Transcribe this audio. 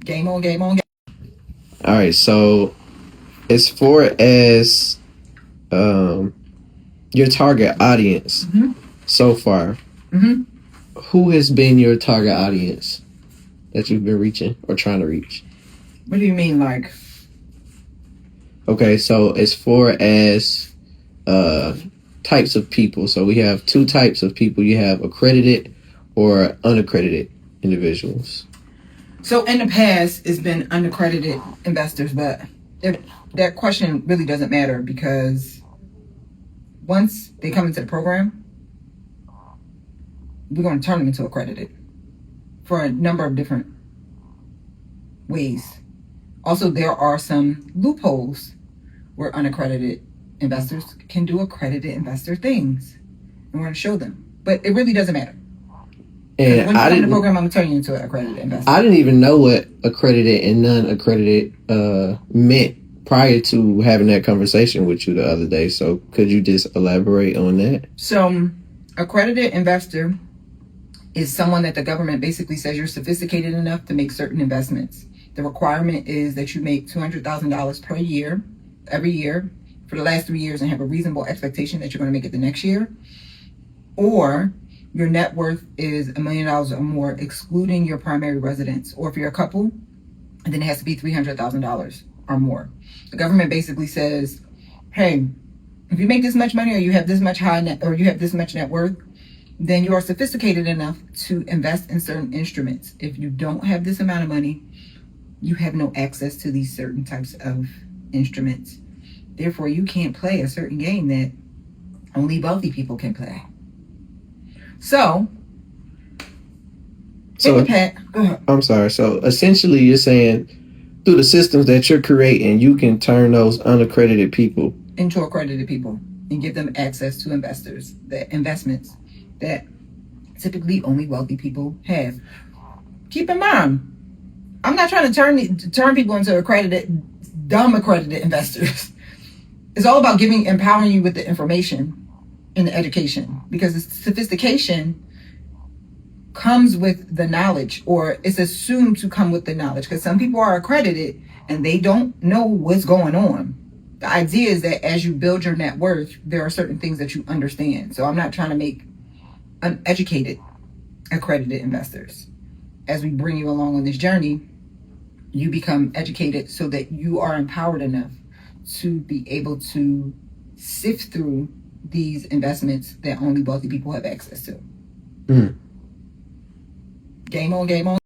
Game on, game on, game. All right, so as far as your target audience so far, who has been your target audience that you've been reaching or trying to reach? What do you mean, like? Okay, so as far as types of people, so we have two types of people. You have accredited or unaccredited individuals. So in the past, it's been unaccredited investors, but that question really doesn't matter because once they come into the program, we're going to turn them into accredited for a number of different ways. Also, there are some loopholes where unaccredited investors can do accredited investor things. And we're going to show them. But it really doesn't matter. And when you come in the program, I'm going to turn you into an accredited investor. I didn't even know what accredited and non-accredited meant prior to having that conversation with you the other day. So could you just elaborate on that? So accredited investor is someone that the government basically says you're sophisticated enough to make certain investments. The requirement is that you make $200,000 per year, every year, for the last 3 years and have a reasonable expectation that you're going to make it the next year. Or your net worth is $1 million or more, excluding your primary residence. Or if you're a couple, then it has to be $300,000 or more. The government basically says, hey, if you make this much money or you have this much net worth, then you are sophisticated enough to invest in certain instruments. If you don't have this amount of money, you have no access to these certain types of instruments. Therefore, you can't play a certain game that only wealthy people can play. So go ahead. I'm sorry. So essentially you're saying through the systems that you're creating, you can turn those unaccredited people into accredited people and give them access to investments that typically only wealthy people have. Keep in mind, I'm not trying to turn people into dumb accredited investors. It's all about empowering you with the information and the education, because the sophistication comes with the knowledge, or it's assumed to come with the knowledge, because some people are accredited and they don't know what's going on. The idea is that as you build your net worth, there are certain things that you understand. So I'm not trying to make uneducated accredited investors. As we bring you along on this journey, you become educated so that you are empowered enough to be able to sift through these investments that only wealthy people have access to. Game on, game on.